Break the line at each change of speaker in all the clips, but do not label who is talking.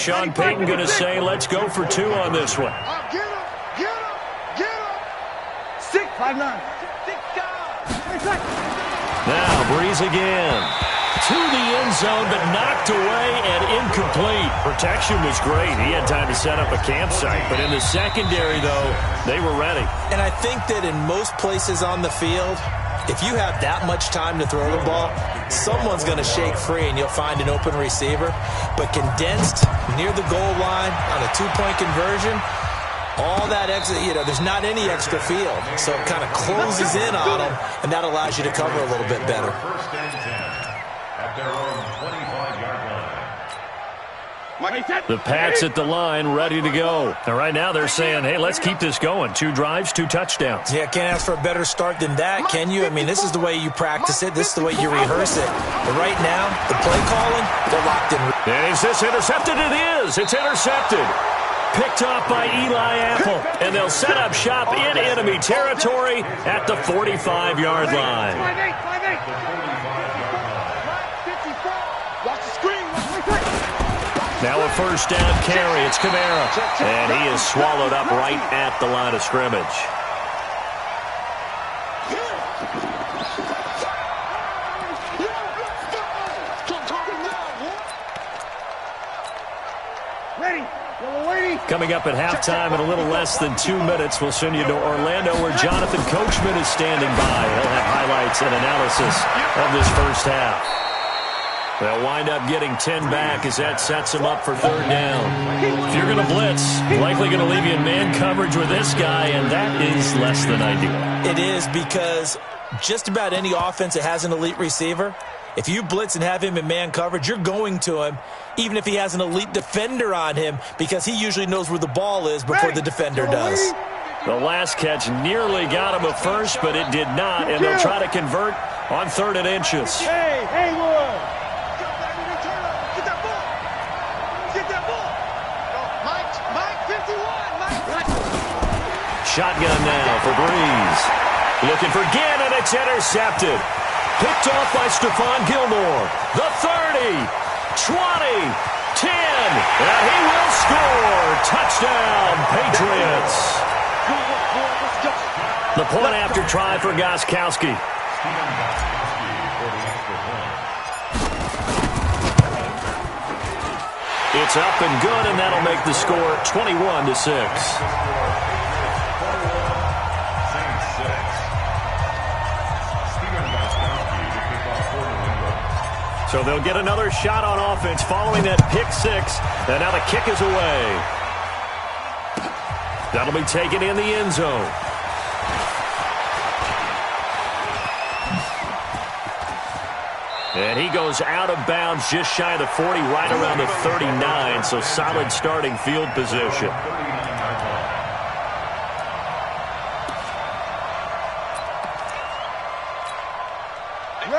Sean Payton going to say, let's go for two on this one.
Get him, get him, get him.
6-5-9.
Now, Breeze again. To the end zone, but knocked away and incomplete. Protection was great. He had time to set up a campsite. But in the secondary, though, they were ready.
And I think that in most places on the field, if you have that much time to throw the ball, someone's going to shake free and you'll find an open receiver. But condensed near the goal line on a two-point conversion, all that extra, there's not any extra field. So it kind of closes in on them, and that allows you to cover a little bit better.
First and 10 at their own 25-yard line.
The Pats at the line, ready to go. And right now they're saying, hey, let's keep this going. 2 drives, 2 touchdowns.
Yeah, can't ask for a better start than that, can you? I mean, this is the way you practice it. This is the way you rehearse it. But right now, the play calling, they're locked in.
And is this intercepted? It is. It's intercepted. Picked off by Eli Apple. And they'll set up shop in enemy territory at the 45-yard line. Now a first down carry. It's Kamara. And he is swallowed up right at the line of scrimmage. Coming up at halftime in a little less than 2 minutes, we'll send you to Orlando where Jonathan Coachman is standing by. He'll have highlights and analysis of this first half. They'll wind up getting 10 back as that sets them up for third down. If you're going to blitz, likely going to leave you in man coverage with this guy, and that is less than ideal.
It is, because just about any offense that has an elite receiver, if you blitz and have him in man coverage, you're going to him, even if he has an elite defender on him, because he usually knows where the ball is before the defender does.
The last catch nearly got him a first, but it did not, and they'll try to convert on 3rd and inches.
Hey, boy. Get that ball. Get that ball. Mike 51.
Shotgun now for Breeze. Looking for Ginn, and it's intercepted. Picked off by Stephon Gilmore. The 30, 20, 10, and he will score. Touchdown, Patriots. The point after try for Gostkowski. It's up and good, and that'll make the score 21-6. So they'll get another shot on offense following that pick 6. And now the kick is away. That'll be taken in the end zone. And he goes out of bounds just shy of the 40, right around the 39. So solid starting field position.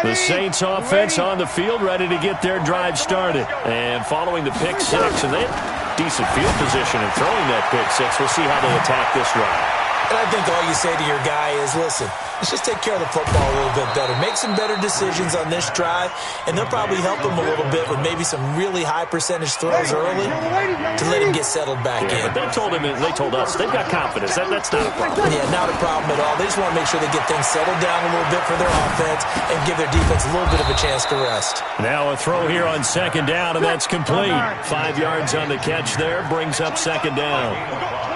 The Saints offense on the field, ready to get their drive started. And following the pick 6, and they have decent field position in throwing that pick 6. We'll see how they attack this drive.
And I think all you say to your guy is, listen, let's just take care of the football a little bit better. Make some better decisions on this drive, and they'll probably help him a little bit with maybe some really high percentage throws early to let him get settled back in.
But they told us they've got confidence. That's not a problem.
Yeah, not a problem at all. They just want to make sure they get things settled down a little bit for their offense and give their defense a little bit of a chance to rest.
Now a throw here on 2nd down, and that's complete. 5 yards on the catch there, brings up 2nd down.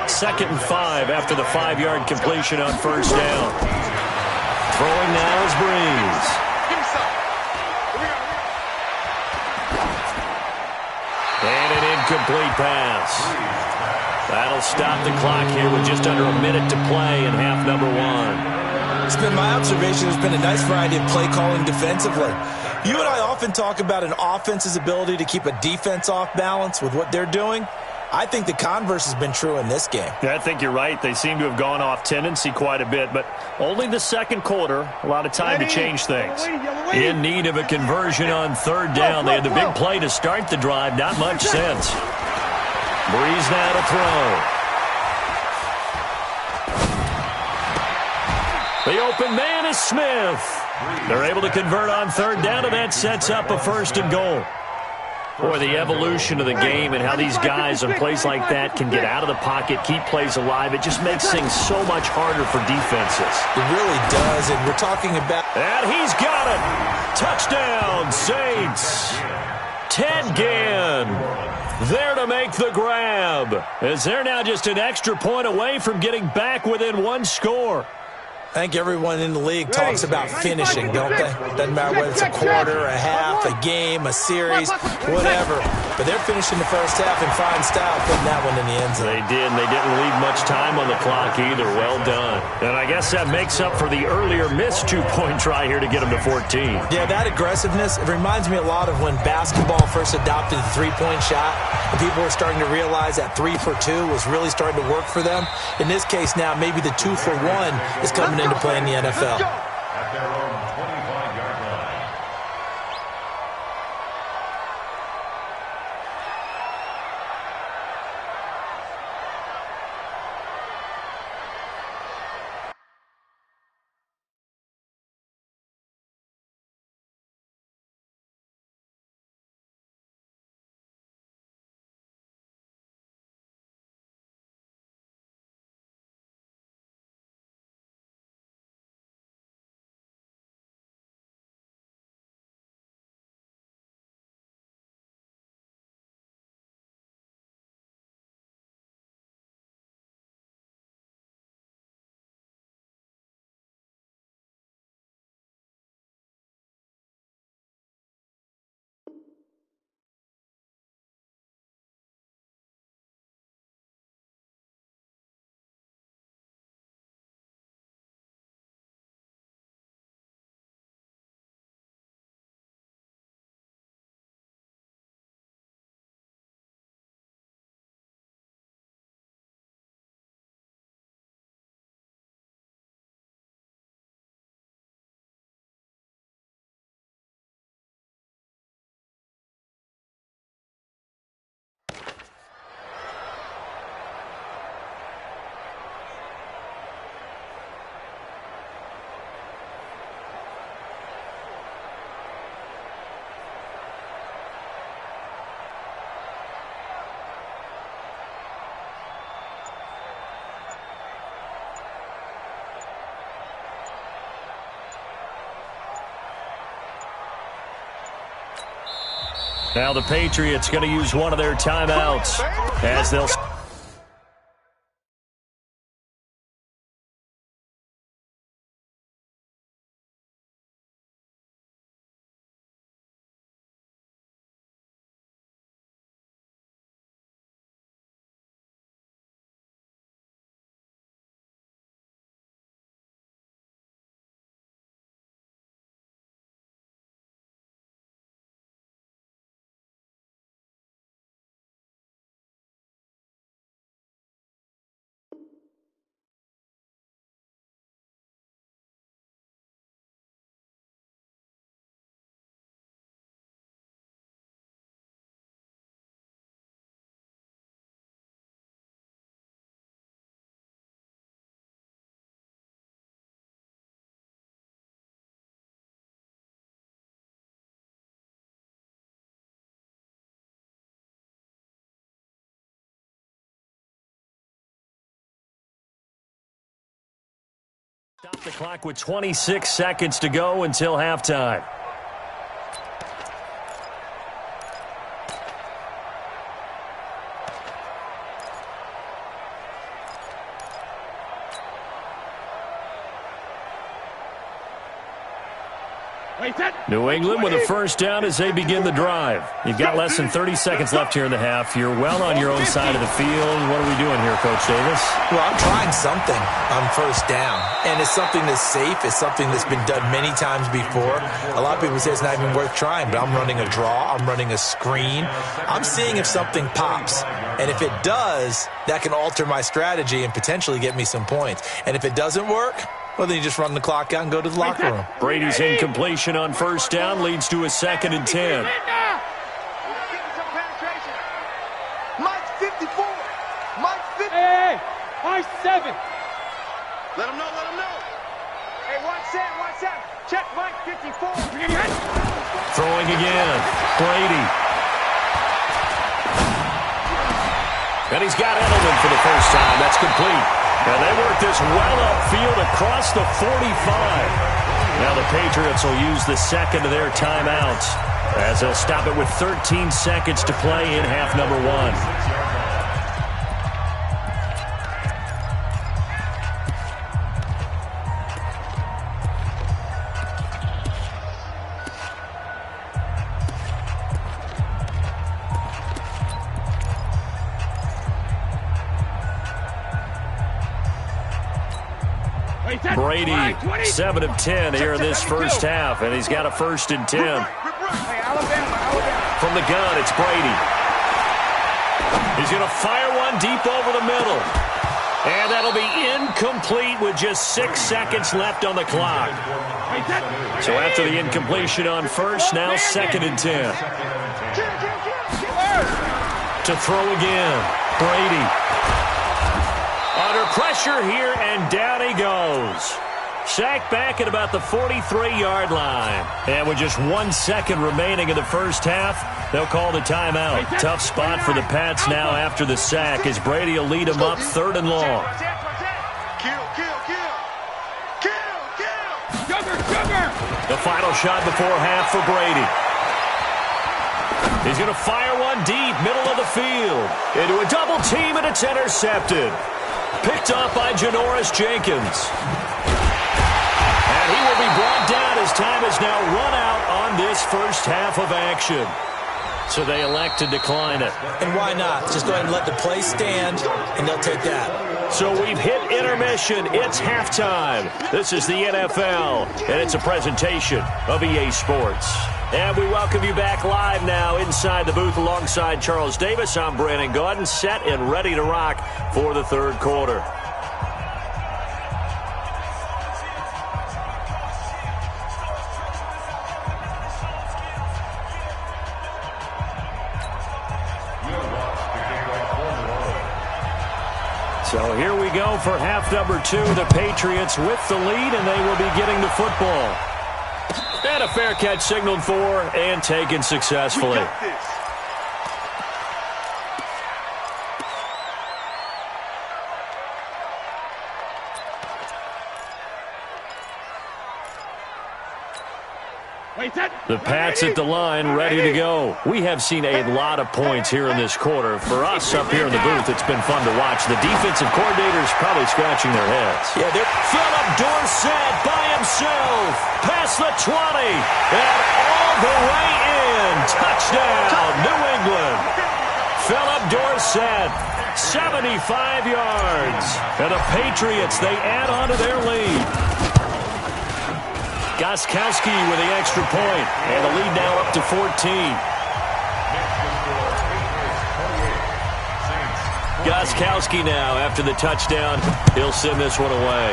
2nd and 5 after the 5-yard completion on 1st down. Throwing now is Breeze. And an incomplete pass. That'll stop the clock here with just under a minute to play in half number 1.
It's been my observation there's been a nice variety of play calling defensively. You and I often talk about an offense's ability to keep a defense off balance with what they're doing. I think the converse has been true in this game.
Yeah, I think you're right. They seem to have gone off tendency quite a bit, but only the 2nd quarter, a lot of time to change things. In need of a conversion on 3rd down. They had the big play to start the drive. Not much sense. Breeze now to throw. The open man is Smith. They're able to convert on 3rd down, and that sets up a 1st and goal. Boy, the evolution of the game and how these guys on plays like that can get out of the pocket, keep plays alive, it just makes things so much harder for defenses.
It really does, and we're talking about...
And he's got it! Touchdown, Saints! Ted Ginn there to make the grab, as they're now just an extra point away from getting back within one score.
I think everyone in the league talks about finishing, don't they? Doesn't matter whether it's a quarter, a half, a game, a series, whatever. But they're finishing the first half in fine style, putting that one in the end zone.
They did, and they didn't leave much time on the clock either. Well done. And I guess that makes up for the earlier missed two-point try here to get them to 14.
Yeah, that aggressiveness, it reminds me a lot of when basketball first adopted the three-point shot, and people were starting to realize that 3 for 2 was really starting to work for them. In this case now, maybe the 2 for 1 is coming into play in the NFL.
At their own 25-yard line.
Now the Patriots going to use one of their timeouts as they'll... Stop the clock with 26 seconds to go until halftime. New England with a first down as they begin the drive. You've got less than 30 seconds left here in the half. You're well on your own side of the field. What are we doing here, Coach Davis?
Well, I'm trying something on first down, and it's something that's safe. It's something that's been done many times before. A lot of people say it's not even worth trying, but I'm running a draw. I'm running a screen. I'm seeing if something pops, and if it does, that can alter my strategy and potentially get me some points. And if it doesn't work, well, then you just run the clock out and go to the locker room.
Brady's incompletion on first down leads to a 2nd and 10.
Mike 54. Mike 50.
Hey, Mike 7.
Let him know, let him know. Hey, watch that. Check Mike 54.
Throwing again. Brady. And he's got Edelman for the first time. That's complete. And they work this well upfield across the 45. Now the Patriots will use the second of their timeouts as they'll stop it with 13 seconds to play in half number 1. Brady, 7 of 10 here in this first half, and he's got a 1st and 10. From the gun, it's Brady. He's going to fire one deep over the middle. And that'll be incomplete with just 6 seconds left on the clock. So after the incompletion on first, now 2nd and 10. To throw again, Brady. Under pressure here, and down he goes. Sacked back at about the 43-yard line. And with just 1 second remaining in the first half, they'll call the timeout. Tough spot for the Pats now after the sack, as Brady will lead them up 3rd and long. The final shot before half for Brady. He's going to fire one deep, middle of the field. Into a double team, and it's intercepted. Picked off by Janoris Jenkins. And he will be brought down as time has now run out on this first half of action. So they elect to decline it.
And why not? Just go ahead and let the play stand, and they'll take that.
So we've hit intermission. It's halftime. This is the NFL, and it's a presentation of EA Sports. And we welcome you back live now inside the booth alongside Charles Davis. I'm Brandon Gaudin, set and ready to rock for the 3rd quarter. So here we go for half number 2. The Patriots with the lead, and they will be getting the football. And a fair catch signaled for and taken successfully. The Pats at the line, ready to go. We have seen a lot of points here in this quarter. For us up here in the booth, it's been fun to watch. The defensive coordinators probably scratching their heads.
Yeah, they're
Philip Dorsett by himself. Past the 20. And all the way in. Touchdown, New England. Philip Dorsett, 75 yards. And the Patriots, they add on to their lead. Gostkowski with the extra point, and the lead now up to 14. Gostkowski now, after the touchdown, he'll send this one away.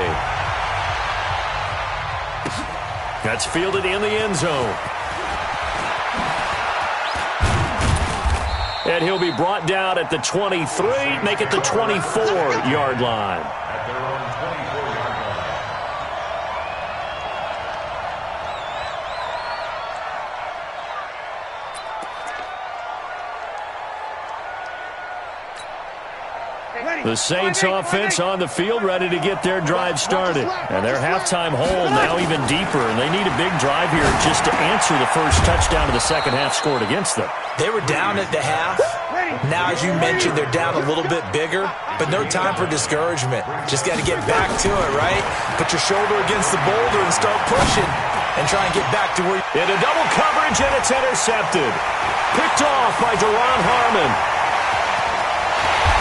That's fielded in the end zone. And he'll be brought down at the 23, make it the 24-yard line. The Saints offense on the field, ready to get their drive started. And their halftime hole now even deeper, and they need a big drive here just to answer the first touchdown of the second half scored against them.
They were down at the half. Now, as you mentioned, they're down a little bit bigger, but no time for discouragement. Just got to get back to it, right? Put your shoulder against the boulder and start pushing and try and get back to where
into double coverage, and it's intercepted. Picked off by Deron Harmon.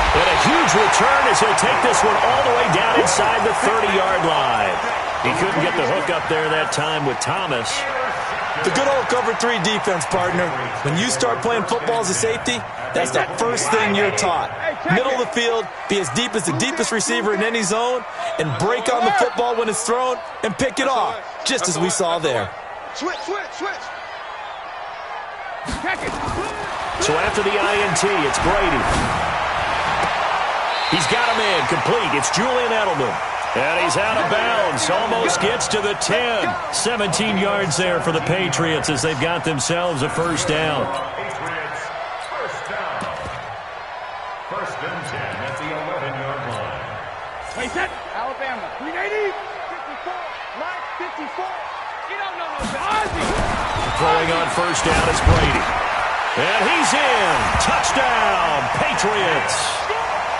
And a huge return as he'll take this one all the way down inside the 30-yard line. He couldn't get the hook up there that time with Thomas.
The good old cover 3 defense, partner. When you start playing football as a safety, that's the first thing you're taught. Middle of the field, be as deep as the deepest receiver in any zone, and break on the football when it's thrown and pick it off, just as we saw there.
Switch.
So after the INT, it's Brady. He's got a man complete. It's Julian Edelman. And he's out of bounds. Almost gets to the 10. 17 yards there for the Patriots as they've got themselves a first down.
First and 10 at the 11-yard line.
Play set. Alabama. 380. 54. Line 54. You don't know no better.
Throwing on first down is Brady. And he's in. Touchdown, Patriots.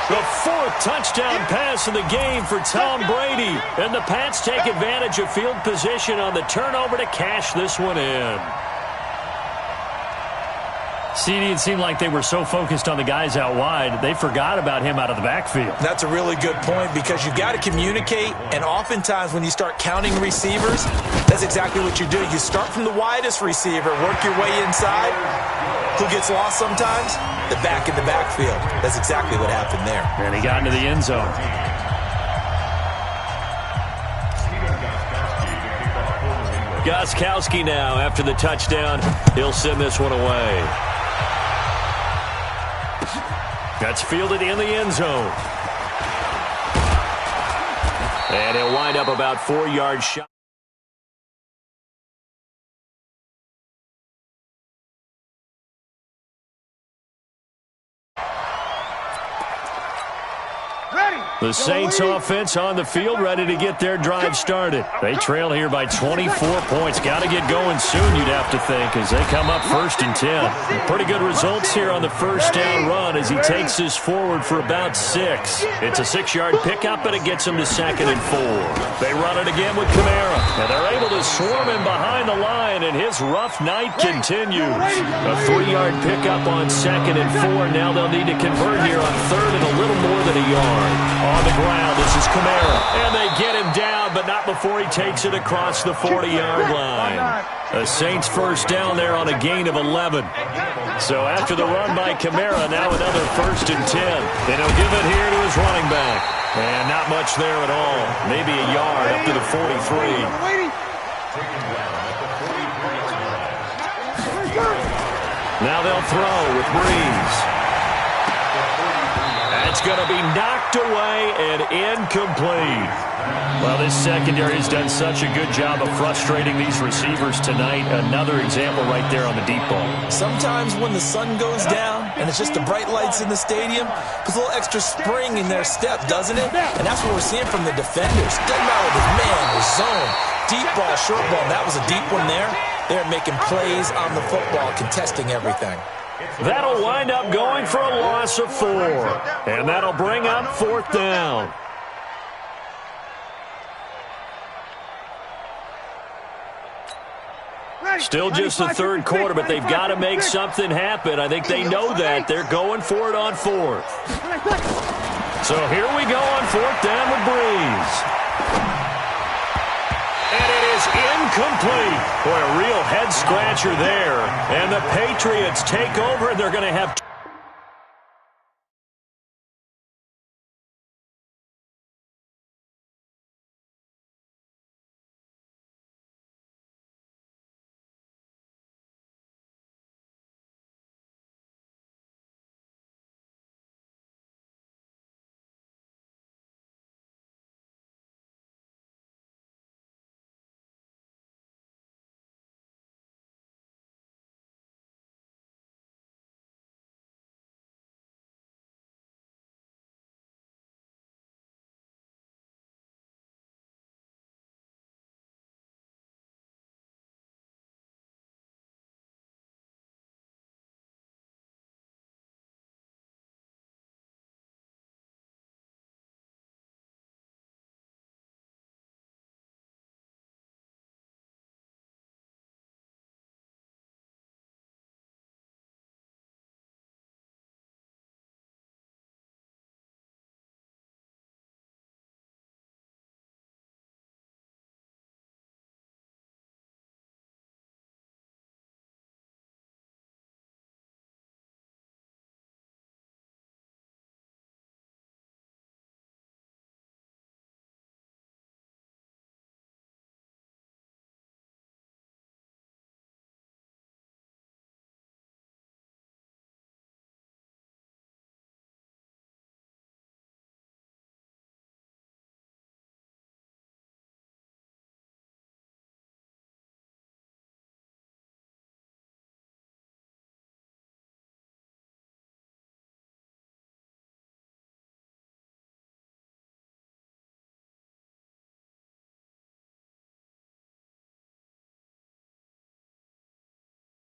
The fourth touchdown pass of the game for Tom Brady. And the Pats take advantage of field position on the turnover to cash this one in.
CD, it seemed like they were so focused on the guys out wide, they forgot about him out of the backfield.
That's a really good point because you've got to communicate, and oftentimes when you start counting receivers, that's exactly what you do. You start from the widest receiver, work your way inside. Who gets lost sometimes? The back in the backfield. That's exactly what happened there.
And he got into the end zone.
Gostkowski now after the touchdown. He'll send this one away. That's fielded in the end zone. And he'll wind up about 4 yards shy. The Saints offense on the field, ready to get their drive started. They trail here by 24 points. Got to get going soon, you'd have to think, as they come up 1st and 10. Pretty good results here on the first down run as he takes this forward for about 6. It's a 6-yard pickup, and it gets him to 2nd and 4. They run it again with Kamara, and they're able to swarm him behind the line, and his rough night continues. A 3-yard pickup on 2nd and 4. Now they'll need to convert here on 3rd and a little more than a yard. On the ground, this is Kamara. And they get him down, but not before he takes it across the 40-yard line. A Saints first down there on a gain of 11. So after the run by Kamara, now another 1st and 10. And he'll give it here to his running back. And not much there at all. Maybe a yard up to the 43. Now they'll throw with Breeze. It's going to be knocked away and incomplete. Well, this secondary has done such a good job of frustrating these receivers tonight. Another example right there on the deep ball.
Sometimes when the sun goes down and it's just the bright lights in the stadium, puts a little extra spring in their step, doesn't it? And that's what we're seeing from the defenders. Doesn't matter if it's man or zone. Deep ball, short ball. That was a deep one there. They're making plays on the football, contesting everything.
That'll wind up going for a loss of 4. And that'll bring up 4th down. Still just the third quarter, but they've got to make something happen. I think they know that. They're going for it on 4th. So here we go on 4th down with Breeze. And it is incomplete. Boy, a real head-scratcher there. And the Patriots take over, and they're going to have